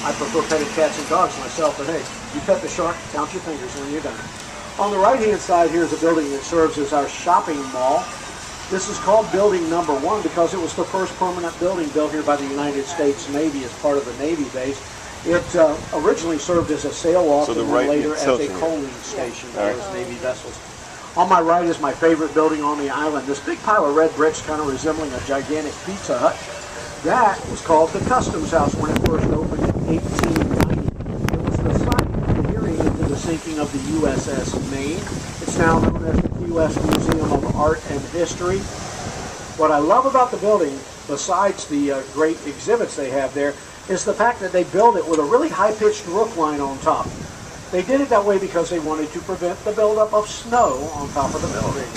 I prefer petting cats and dogs myself, but hey, you pet the shark, count your fingers when you're done. On the right-hand side here is a building that serves as our shopping mall. This is called Building Number 1 because it was the first permanent building built here by the United States Navy as part of the Navy base. It originally served as a sail loft and then later as a coaling station for those Navy vessels. On my right is my favorite building on the island. This big pile of red bricks kind of resembling a gigantic Pizza Hut. That was called the Customs House when it first opened in 1890. It was the site adhering to the sinking of the USS Maine. It's now known as the Key West Museum of Art and History. What I love about the building, besides the great exhibits they have there, is the fact that they built it with a really high-pitched roof line on top. They did it that way because they wanted to prevent the buildup of snow on top of the building.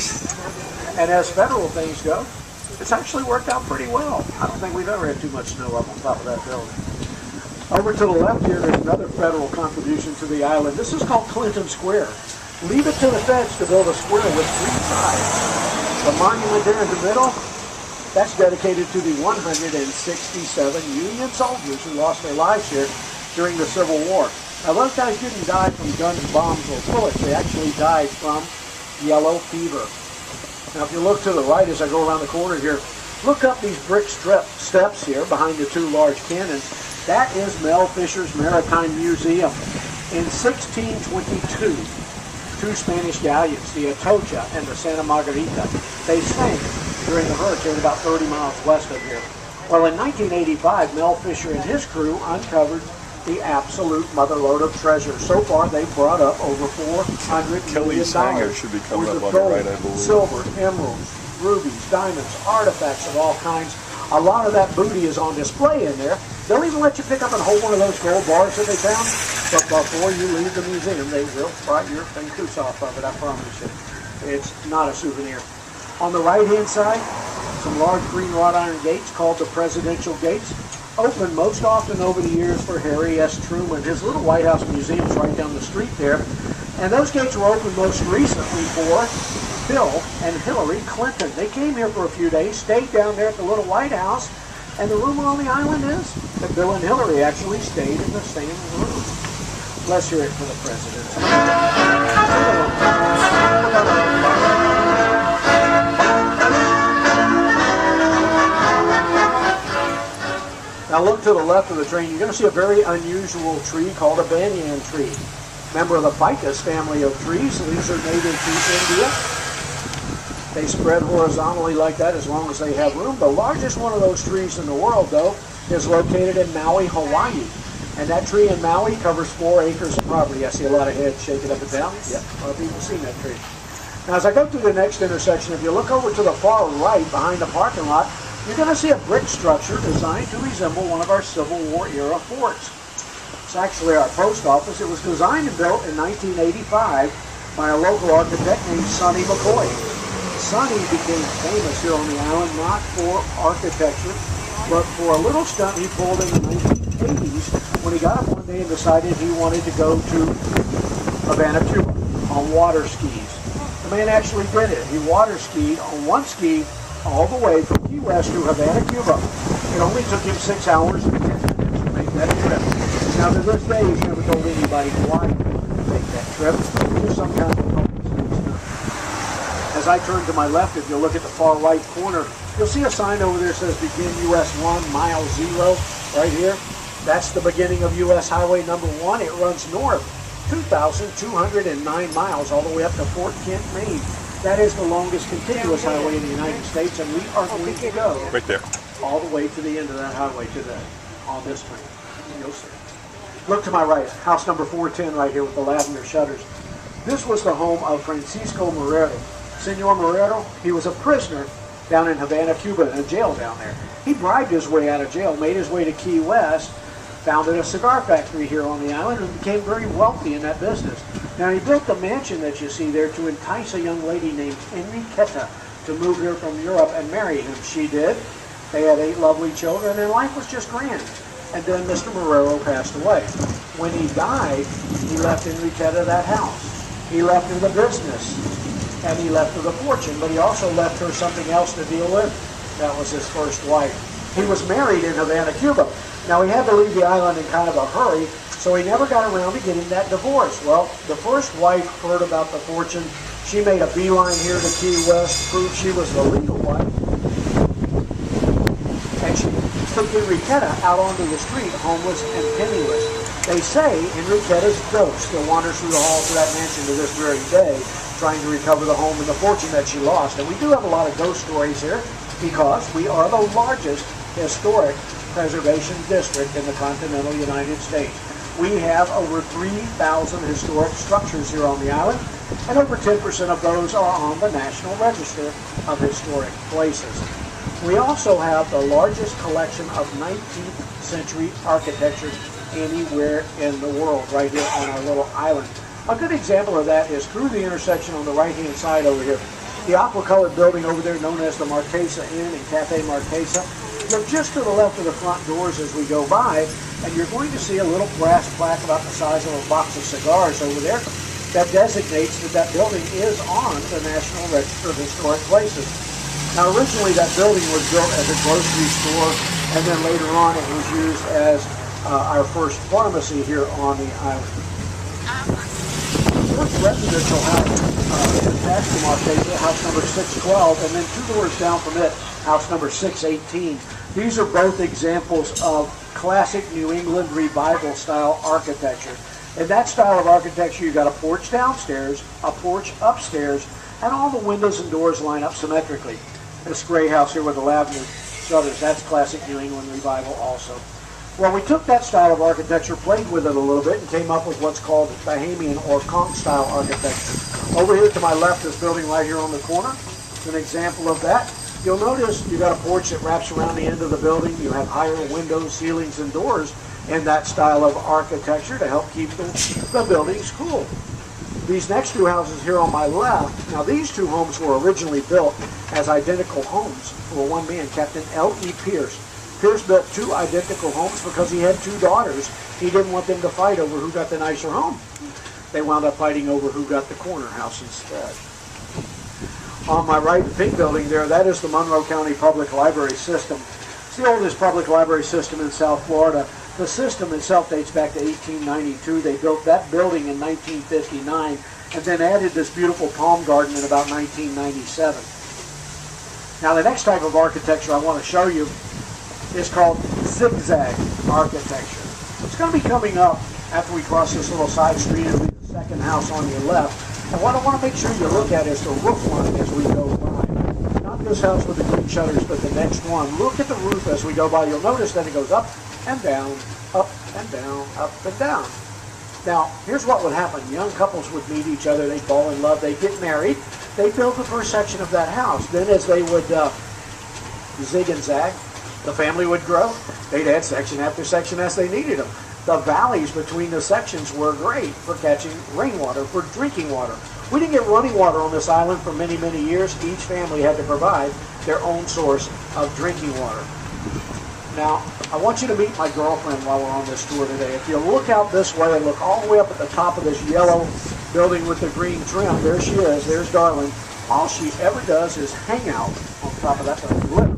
And as federal things go, it's actually worked out pretty well. I don't think we've ever had too much snow up on top of that building. Over to the left here, there's another federal contribution to the island. This is called Clinton Square. Leave it to the feds to build a square with 3 sides. The monument there in the middle, that's dedicated to the 167 Union soldiers who lost their lives here during the Civil War. Now, those guys didn't die from guns, bombs, or bullets. They actually died from yellow fever. Now, if you look to the right as I go around the corner here, look up these brick steps here behind the 2 large cannons. That is Mel Fisher's Maritime Museum. In 1622, 2 Spanish galleons, the Atocha and the Santa Margarita, they sank during the hurricane about 30 miles west of here. Well, in 1985, Mel Fisher and his crew uncovered the absolute motherlode of treasure. So far, they've brought up over $400 million should be coming worth up of on gold, the right, I believe. silver, emeralds, rubies, diamonds, artifacts of all kinds. A lot of that booty is on display in there. They'll even let you pick up and hold one of those gold bars that they found. But before you leave the museum, they will pry your fingers off of it, I promise you. It's not a souvenir. On the right-hand side, some large green wrought iron gates called the Presidential Gates, opened most often over the years for Harry S. Truman. His little White House museum is right down the street there. And those gates were opened most recently for Bill and Hillary Clinton. They came here for a few days, stayed down there at the little White House, and the rumor on the island is that Bill and Hillary actually stayed in the same room. Let's hear it for the president. Now look to the left of the train. You're going to see a very unusual tree called a banyan tree. Member of the ficus family of trees. These are native to India. They spread horizontally like that as long as they have room. The largest one of those trees in the world, though, is located in Maui, Hawaii. And that tree in Maui covers 4 acres of property. I see a lot of heads shaking up and down. Yep, a lot of people have seen that tree. Now, as I go through the next intersection, if you look over to the far right behind the parking lot, you're going to see a brick structure designed to resemble one of our Civil War era forts. It's actually our post office. It was designed and built in 1985 by a local architect named Sonny McCoy. Sonny became famous here on the island not for architecture, but for a little stunt he pulled in the 1980s when he got up one day and decided he wanted to go to Havana, Cuba on water skis. The man actually did it. He water skied on one ski all the way from Key West to Havana, Cuba. It only took him 6 hours and 10 minutes to make that trip. Now, to this day, he's never told anybody why he wanted to make that trip. It was some kind of a As I turn to my left, if you look at the far right corner, you'll see a sign over there that says Begin US 1, Mile 0, right here. That's the beginning of US Highway number 1. It runs north 2,209 miles all the way up to Fort Kent, Maine. That is the longest contiguous highway in the United States, and we are going to go right there, all the way to the end of that highway today on this train. You'll see. Look to my right, house number 410 right here with the lavender shutters. This was the home of Francisco Marrero. Senor Marrero, he was a prisoner down in Havana, Cuba, in a jail down there. He bribed his way out of jail, made his way to Key West, founded a cigar factory here on the island, and became very wealthy in that business. Now, he built the mansion that you see there to entice a young lady named Enriqueta to move here from Europe and marry him. She did. They had 8 lovely children, and life was just grand. And then Mr. Marrero passed away. When he died, he left Enriqueta that house. He left her the business, and he left her the fortune, but he also left her something else to deal with. That was his first wife. He was married in Havana, Cuba. Now, he had to leave the island in kind of a hurry, so he never got around to getting that divorce. Well, the first wife heard about the fortune. She made a beeline here to Key West, proved she was the legal wife, and she took Enriqueta out onto the street, homeless and penniless. They say Enriqueta's ghost still wanders through the halls of that mansion to this very day, trying to recover the home and the fortune that she lost. And we do have a lot of ghost stories here because we are the largest historic preservation district in the continental United States. We have over 3,000 historic structures here on the island, and over 10% of those are on the National Register of Historic Places. We also have the largest collection of 19th century architecture anywhere in the world, right here on our little island. A good example of that is through the intersection on the right-hand side over here. The aqua-colored building over there known as the Marquesa Inn and Cafe Marquesa. Look just to the left of the front doors as we go by, and you're going to see a little brass plaque about the size of a box of cigars over there that designates that that building is on the National Register of Historic Places. Now, originally that building was built as a grocery store, and then later on it was used as our first pharmacy here on the island. First residential house is attached to Marquesa, house number 612, and then 2 doors down from it, house number 618. These are both examples of classic New England revival style architecture. In that style of architecture, you've got a porch downstairs, a porch upstairs, and all the windows and doors line up symmetrically. This gray house here with the lavender shutters, that's classic New England revival also. Well, we took that style of architecture, played with it a little bit, and came up with what's called Bahamian or conch style architecture. Over here to my left, this building right here on the corner is an example of that. You'll notice you've got a porch that wraps around the end of the building. You have higher windows, ceilings, and doors in that style of architecture to help keep the buildings cool. These next 2 houses here on my left, now these 2 homes were originally built as identical homes for one man, Captain L.E. Pierce. Pierce built 2 identical homes because he had 2 daughters. He didn't want them to fight over who got the nicer home. They wound up fighting over who got the corner house instead. On my right, the pink building there, that is the Monroe County Public Library System. It's the oldest public library system in South Florida. The system itself dates back to 1892. They built that building in 1959 and then added this beautiful palm garden in about 1997. Now the next type of architecture I want to show you is called zigzag architecture. It's going to be coming up after we cross this little side street. It'll be the second house on your left. And what I want to make sure you look at is the roof line as we go by. Not this house with the green shutters, but the next one. Look at the roof as we go by. You'll notice that it goes up and down, up and down, up and down. Now, here's what would happen. Young couples would meet each other. They'd fall in love. They'd get married. They'd build the first section of that house. Then as they would zig and zag, the family would grow. They'd add section after section as they needed them. The valleys between the sections were great for catching rainwater, for drinking water. We didn't get running water on this island for many, many years. Each family had to provide their own source of drinking water. Now, I want you to meet my girlfriend while we're on this tour today. If you look out this way and look all the way up at the top of this yellow building with the green trim, there she is, there's Darling. All she ever does is hang out on top of that building.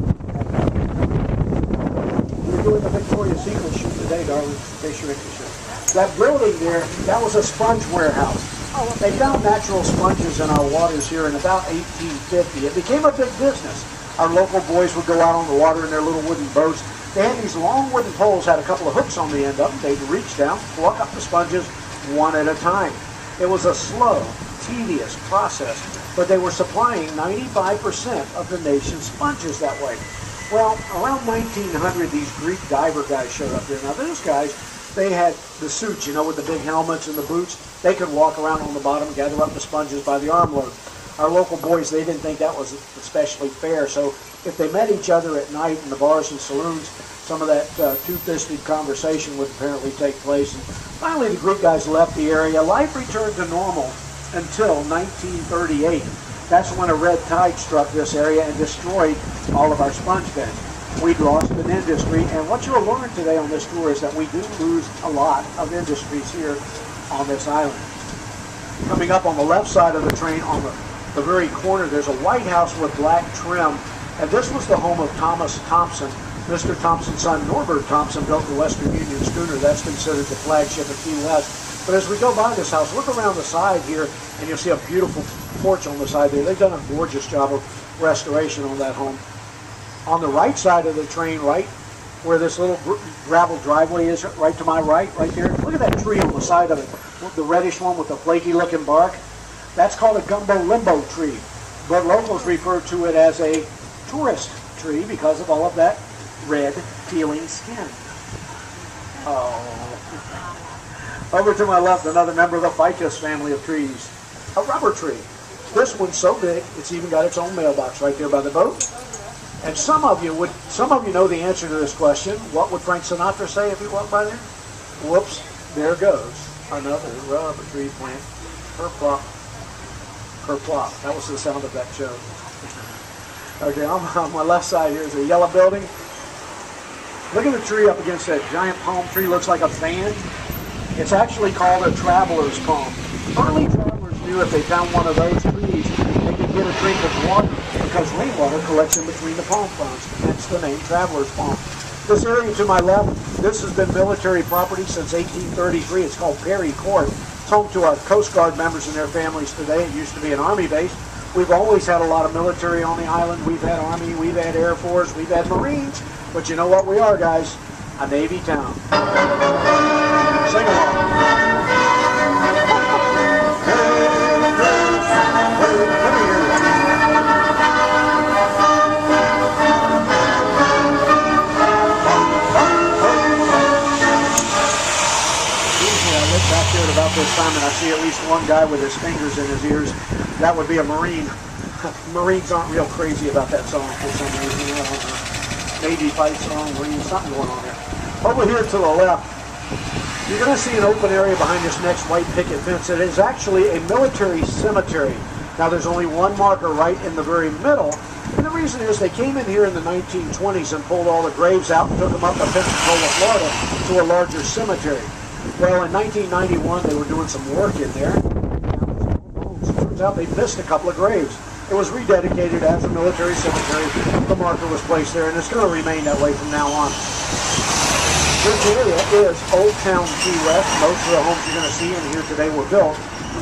We're doing the Victoria's Secret shoot today, Darling, in case you're interested. That building there, that was a sponge warehouse. They found natural sponges in our waters here in about 1850. It became a big business. Our local boys would go out on the water in their little wooden boats. They had these long wooden poles, had a couple of hooks on the end of them. They'd reach down, pluck up the sponges one at a time. It was a slow, tedious process, but they were supplying 95% of the nation's sponges that way. Well, around 1900, these Greek diver guys showed up there. Now, those guys, they had the suits, you know, with the big helmets and the boots. They could walk around on the bottom and gather up the sponges by the armload. Our local boys, they didn't think that was especially fair, so if they met each other at night in the bars and saloons, some of that two-fisted conversation would apparently take place. And finally, the Greek guys left the area. Life returned to normal until 1938. That's when a red tide struck this area and destroyed all of our sponge beds. We'd lost an industry, and what you'll learn today on this tour is that we do lose a lot of industries here on this island. Coming up on the left side of the train, on the very corner, there's a white house with black trim, and this was the home of Thomas Thompson, Mr. Thompson's son, Norbert Thompson, built the Western Union schooner. That's considered the flagship of Key West. But as we go by this house, look around the side here, and you'll see a beautiful porch on the side there. They've done a gorgeous job of restoration on that home. On the right side of the train, right where this little gravel driveway is, right to my right there, look at that tree on the side of it, the reddish one with the flaky looking bark. That's called a gumbo limbo tree, but locals refer to it as a tourist tree because of all of that red peeling skin. Oh. Over to my left, another member of the ficus family of trees, a rubber tree. This one's so big, it's even got its own mailbox right there by the boat. And some of you know the answer to this question. What would Frank Sinatra say if he walked by there? Whoops, there goes another rubber tree plant. Kerplop, kerplop. That was the sound of that show. Okay, on my left side here is a yellow building. Look at the tree up against that giant palm tree. Looks like a fan. It's actually called a traveler's palm. Early travelers knew if they found one of those trees, they could get a drink of water because rainwater collects in between the palm fronds. Hence the name Traveler's Palm. This area to my left, this has been military property since 1833. It's called Perry Court. It's home to our Coast Guard members and their families today. It used to be an Army base. We've always had a lot of military on the island. We've had Army, we've had Air Force, we've had Marines. But you know what we are, guys? A Navy town. Sing along. About this time, and I see at least one guy with his fingers in his ears. That would be a Marine. Marines aren't real crazy about that song for some reason. I don't know. Navy fight song, Marine, something going on there. Over here to the left, you're going to see an open area behind this next white picket fence. It is actually a military cemetery. Now there's only one marker right in the very middle, and the reason is they came in here in the 1920s and pulled all the graves out and took them up to Pensacola, Florida to a larger cemetery. Well, in 1991, they were doing some work in there. It turns out they missed a couple of graves. It was rededicated as a military cemetery. The marker was placed there, and it's going to remain that way from now on. This area is Old Town Key West. Most of the homes you're going to see in here today were built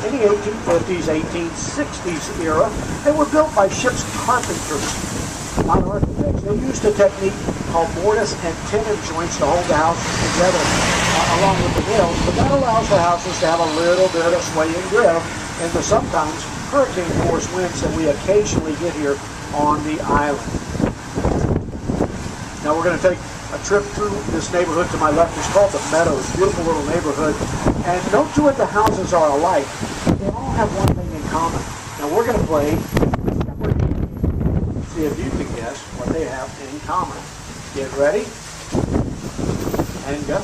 in the 1850s, 1860s era. They were built by ship's carpenters, not architects. They used a technique called mortise and tenon joints to hold the house together along with the nails, but that allows the houses to have a little bit of sway and give in the sometimes hurricane force winds that we occasionally get here on the island. Now we're going to take a trip through this neighborhood to my left. It's called the Meadows, beautiful little neighborhood. And no two of the houses are alike. They all have one thing in common. Now we're going to play, see if you can guess what they have in common. Get ready and go.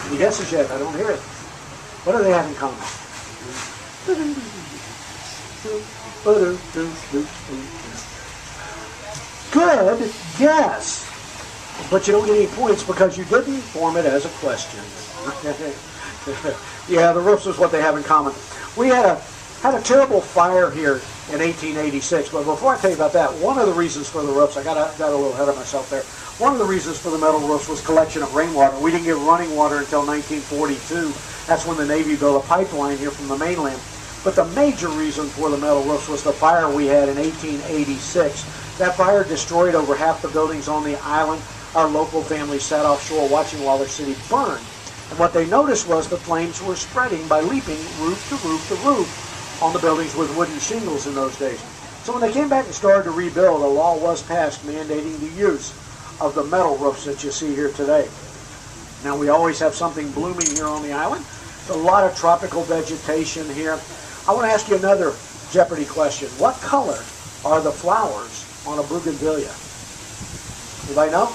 Any guesses yet? I don't hear it. What do they have in common? Good guess. But you don't get any points because you didn't form it as a question. Yeah, the roofs is what they have in common. We had a terrible fire here in 1886, but before I tell you about that, one of the reasons for the roofs, I got a little ahead of myself there, one of the reasons for the metal roofs was collection of rainwater. We didn't get running water until 1942. That's when the Navy built a pipeline here from the mainland. But the major reason for the metal roofs was the fire we had in 1886. That fire destroyed over half the buildings on the island. Our local family sat offshore watching while their city burned. And what they noticed was the flames were spreading by leaping roof to roof to roof on the buildings with wooden shingles in those days. So when they came back and started to rebuild, a law was passed mandating the use of the metal roofs that you see here today. Now we always have something blooming here on the island. There's a lot of tropical vegetation here. I want to ask you another Jeopardy question. What color are the flowers on a bougainvillea? Anybody know?